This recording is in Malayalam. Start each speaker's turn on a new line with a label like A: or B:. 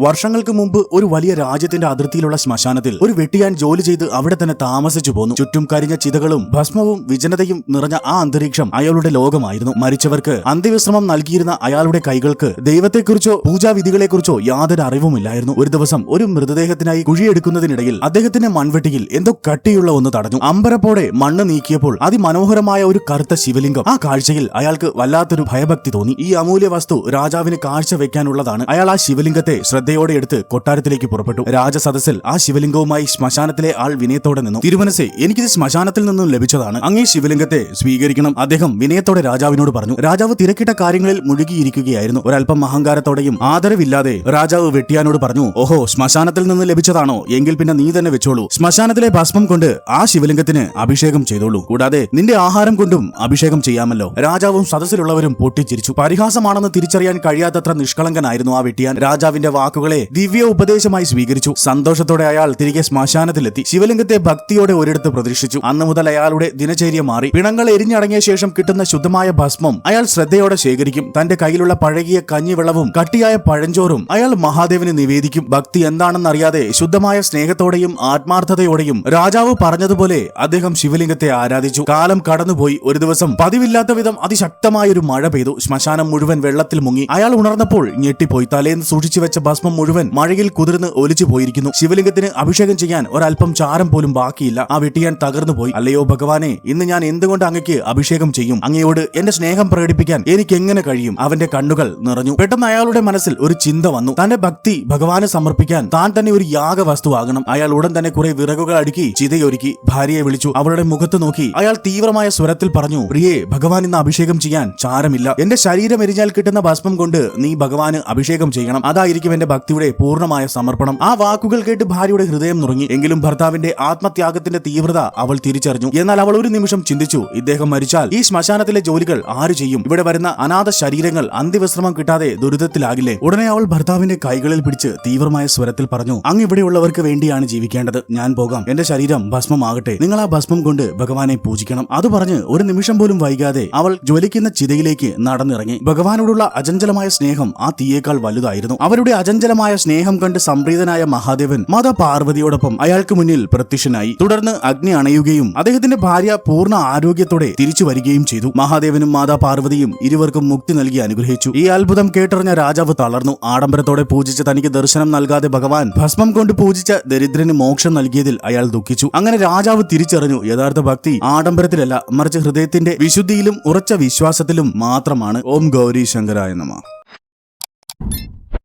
A: വർഷങ്ങൾക്ക് മുമ്പ് ഒരു വലിയ രാജ്യത്തിന്റെ അതിർത്തിയിലുള്ള ശ്മശാനത്തിൽ ഒരു വെട്ടിയാൻ ജോലി ചെയ്ത് അവിടെ തന്നെ താമസിച്ചു പോന്നു. ചുറ്റും കരിഞ്ഞ ചിതകളും ഭസ്മവും വിജനതയും നിറഞ്ഞ ആ അന്തരീക്ഷം അയാളുടെ ലോകമായിരുന്നു. മരിച്ചവർക്ക് അന്ത്യവിശ്രമം നൽകിയിരുന്ന അയാളുടെ കൈകൾക്ക് ദൈവത്തെക്കുറിച്ചോ പൂജാവിധികളെക്കുറിച്ചോ യാതൊരു അറിവുമില്ലായിരുന്നു. ഒരു ദിവസം ഒരു മൃതദേഹത്തിനായി കുഴിയെടുക്കുന്നതിനിടയിൽ അദ്ദേഹത്തിന്റെ മൺവെട്ടിയിൽ എന്തോ കട്ടിയുള്ള ഒന്ന് തടഞ്ഞു. അമ്പരപ്പോടെ മണ്ണ് നീക്കിയപ്പോൾ അതിമനോഹരമായ ഒരു കറുത്ത ശിവലിംഗം. ആ കാഴ്ചയിൽ അയാൾക്ക് വല്ലാത്തൊരു ഭയഭക്തി തോന്നി. ഈ അമൂല്യ വസ്തു രാജാവിന് കാഴ്ച വെക്കാനുള്ളതാണ്. അയാൾ ആ ശിവലിംഗത്തെ ശ്രദ്ധയോടെ എടുത്ത് കൊട്ടാരത്തിലേക്ക് പുറപ്പെട്ടു. രാജസദസ്സിൽ ആ ശിവലിംഗവുമായി ശ്മശാനത്തിലെ ആൾ വിനയത്തോടെ നിന്നു. തിരുമനസേ, എനിക്കിത് ശ്മശാനത്തിൽ നിന്നും ലഭിച്ചതാണ്. അങ്ങേ ശിവലിംഗത്തെ സ്വീകരിക്കണം, അദ്ദേഹം വിനയത്തോടെ രാജാവിനോട് പറഞ്ഞു. രാജാവ് തിരക്കിട്ട കാര്യങ്ങളിൽ മുഴുകിയിരിക്കുകയായിരുന്നു. ഒരൽപ്പം അഹങ്കാരത്തോടെയും ആദരവില്ലാതെ രാജാവ് വെട്ടിയാനോട് പറഞ്ഞു, ഓഹോ, ശ്മശാനത്തിൽ നിന്ന് ലഭിച്ചതാണോ? എങ്കിൽ പിന്നെ നീ തന്നെ വെച്ചോളൂ. ശ്മശാനത്തിലെ ഭസ്മം കൊണ്ട് ആ ശിവലിംഗത്തിന് അഭിഷേകം ചെയ്തോളൂ. കൂടാതെ നിന്റെ ആഹാരം കൊണ്ടും അഭിഷേകം ചെയ്യാമല്ലോ. രാജാവും സദസ്സിലുള്ളവരും പൊട്ടിച്ചിരിച്ചു. പരിഹാസമാണെന്ന് തിരിച്ചറിയാൻ കഴിയാത്തത്ര നിഷ്കളങ്കനായിരുന്നു ആ വെട്ടിയാൻ. രാജാവിന്റെ വാക്കുകളെ ദിവ്യ ഉപദേശമായി സ്വീകരിച്ചു. സന്തോഷത്തോടെ അയാൾ തിരികെ ശ്മശാനത്തിലെത്തി. ശിവലിംഗത്തെ ഭക്തിയോടെ ഒരിടത്ത് പ്രതിഷ്ഠിച്ചു. അന്നു മുതൽ അയാളുടെ ദിനചര്യ മാറി. പിണങ്ങൾ എരിഞ്ഞടങ്ങിയ ശേഷം കിട്ടുന്ന ശുദ്ധമായ ഭസ്മം അയാൾ ശ്രദ്ധയോടെ ശേഖരിക്കും. തന്റെ കയ്യിലുള്ള പഴകിയ കഞ്ഞിവെള്ളവും കട്ടിയായ പഴഞ്ചോറും അയാൾ മഹാദേവന് നിവേദിക്കും. ഭക്തി എന്താണെന്നറിയാതെ ശുദ്ധമായ സ്നേഹത്തോടെയും ആത്മാർത്ഥതയോടെയും രാജാവ് പറഞ്ഞതുപോലെ അദ്ദേഹം ശിവലിംഗത്തെ ആരാധിച്ചു. കാലം കടന്നുപോയി. ഒരു ദിവസം പതിവില്ലാത്ത വിധം അതിശക്തമായൊരു മഴ പെയ്തു. ശ്മശാനം മുഴുവൻ വെള്ളത്തിൽ മുങ്ങി. അയാൾ ഉണർന്നപ്പോൾ ഞെട്ടിപ്പോയി. തലേന്ന് സൂക്ഷിച്ചു വെച്ച ഭസ്മം മുഴുവൻ മഴയിൽ കുതിർന്ന് ഒലിച്ചു പോയിരിക്കുന്നു. ശിവലിംഗത്തിന് അഭിഷേകം ചെയ്യാൻ ഒരൽപ്പം ചാരം പോലും ബാക്കിയില്ല. ആ വെട്ടിയാൻ തകർന്നു പോയി. അല്ലയോ ഭഗവാനെ, ഇന്ന് ഞാൻ എന്തുകൊണ്ട് അങ്ങയ്ക്ക് അഭിഷേകം ചെയ്യും? അങ്ങയോട് എന്റെ സ്നേഹം പ്രകടിപ്പിക്കാൻ എനിക്ക് എങ്ങനെ കഴിയും? അവന്റെ കണ്ണുകൾ നിറഞ്ഞു. പെട്ടെന്ന് അയാളുടെ മനസ്സിൽ ഒരു ചിന്ത വന്നു. തന്റെ ഭക്തി ഭഗവാന് സമർപ്പിക്കാൻ താൻ തന്നെ ഒരു യാഗവസ്തുവാകണം. അയാൾ ഉടൻ തന്നെ കുറെ വിറകുകൾ അടുക്കി ചിതയൊരുക്കി ഭാര്യയെ വിളിച്ചു. അവളുടെ മുഖത്ത് നോക്കി അയാൾ തീവ്രമായ സ്വരത്തിൽ പറഞ്ഞു, പ്രിയേ, ഭഗവാൻ ഇന്ന് അഭിഷേകം ചെയ്യാൻ ചാരമില്ല. എന്റെ ശരീരം എരിഞ്ഞാൽ കിട്ടുന്ന ഭസ്മം കൊണ്ട് നീ ഭഗവാന് അഭിഷേകം ചെയ്യണം. അതായിരിക്കും എന്റെ ഭക്തിയുടെ പൂർണ്ണമായ സമർപ്പണം. ആ വാക്കുകൾ കേട്ട് ഭാര്യയുടെ ഹൃദയം നുറങ്ങി. എങ്കിലും ഭർത്താവിന്റെ ആത്മത്യാഗത്തിന്റെ തീവ്രത അവൾ തിരിച്ചറിഞ്ഞു. എന്നാൽ അവൾ ഒരു നിമിഷം ചിന്തിച്ചു, ഇദ്ദേഹം മരിച്ചാൽ ഈ ശ്മശാനത്തിലെ ജോലികൾ ആര് ചെയ്യും? ഇവിടെ വരുന്ന അനാഥ ശരീരങ്ങൾ അന്ത്യവിശ്രമം കിട്ടാതെ ദുരിതത്തിലാകില്ലേ? ഉടനെ അവൾ ഭർത്താവിന്റെ കൈകളിൽ പിടിച്ച് തീവ്രമായ സ്വരത്തിൽ പറഞ്ഞു, അങ്ങ് ഇവിടെയുള്ളവർക്ക് വേണ്ടിയാണ് ജീവിക്കേണ്ടത്. ഞാൻ പോകാം. എന്റെ ശരീരം ഭസ്മമാകട്ടെ. നിങ്ങൾ ആ ഭസ്മം കൊണ്ട് ഭഗവാനെ പൂജിക്കണം. അത് പറഞ്ഞ് ഒരു നിമിഷം പോലും വൈകാതെ അവൾ ജ്വലിക്കുന്ന ചിതയിലേക്ക് നടന്നിറങ്ങി. ഭഗവാനോടുള്ള അചഞ്ചലമായ സ്നേഹം ആ തീയേക്കാൾ വലുതായിരുന്നു. അവരുടെ അചഞ്ചലമായ സ്നേഹം കണ്ട് സംപ്രീതനായ മഹാദേവൻ മാതാ പാർവതിയോടൊപ്പം അയാൾക്ക് മുന്നിൽ പ്രത്യക്ഷനായി. തുടർന്ന് അഗ്നി അണയുകയും അദ്ദേഹത്തിന്റെ ഭാര്യ പൂർണ്ണ ആരോഗ്യത്തോടെ തിരിച്ചു വരികയും ചെയ്തു. മഹാദേവനും മാതാ പാർവതിയും ഇരുവർക്കും മുക്തി നൽകി അനുഗ്രഹിച്ചു. ഈ അത്ഭുതം കേട്ടറിഞ്ഞ രാജാവ് തളർന്നു. ആഡംബരത്തോടെ പൂജിച്ച തനിക്ക് ദർശനം നൽകാതെ ഭഗവാൻ ഭസ്മം കൊണ്ട് പൂജിച്ച ദരിദ്രന് മോക്ഷം നൽകിയതിൽ അയാൾ ദുഃഖിച്ചു. അങ്ങനെ രാജാവ് തിരിച്ചറിഞ്ഞു, യഥാർത്ഥ ഭക്തി ആഡംബരത്തിലല്ല, മറിച്ച് ഹൃദയത്തിന്റെ വിശുദ്ധിയിലും ഉറച്ച വിശ്വാസത്തിലും മാത്രമാണ്. ഓം ഗൗരി ശങ്കരായ നമഃ.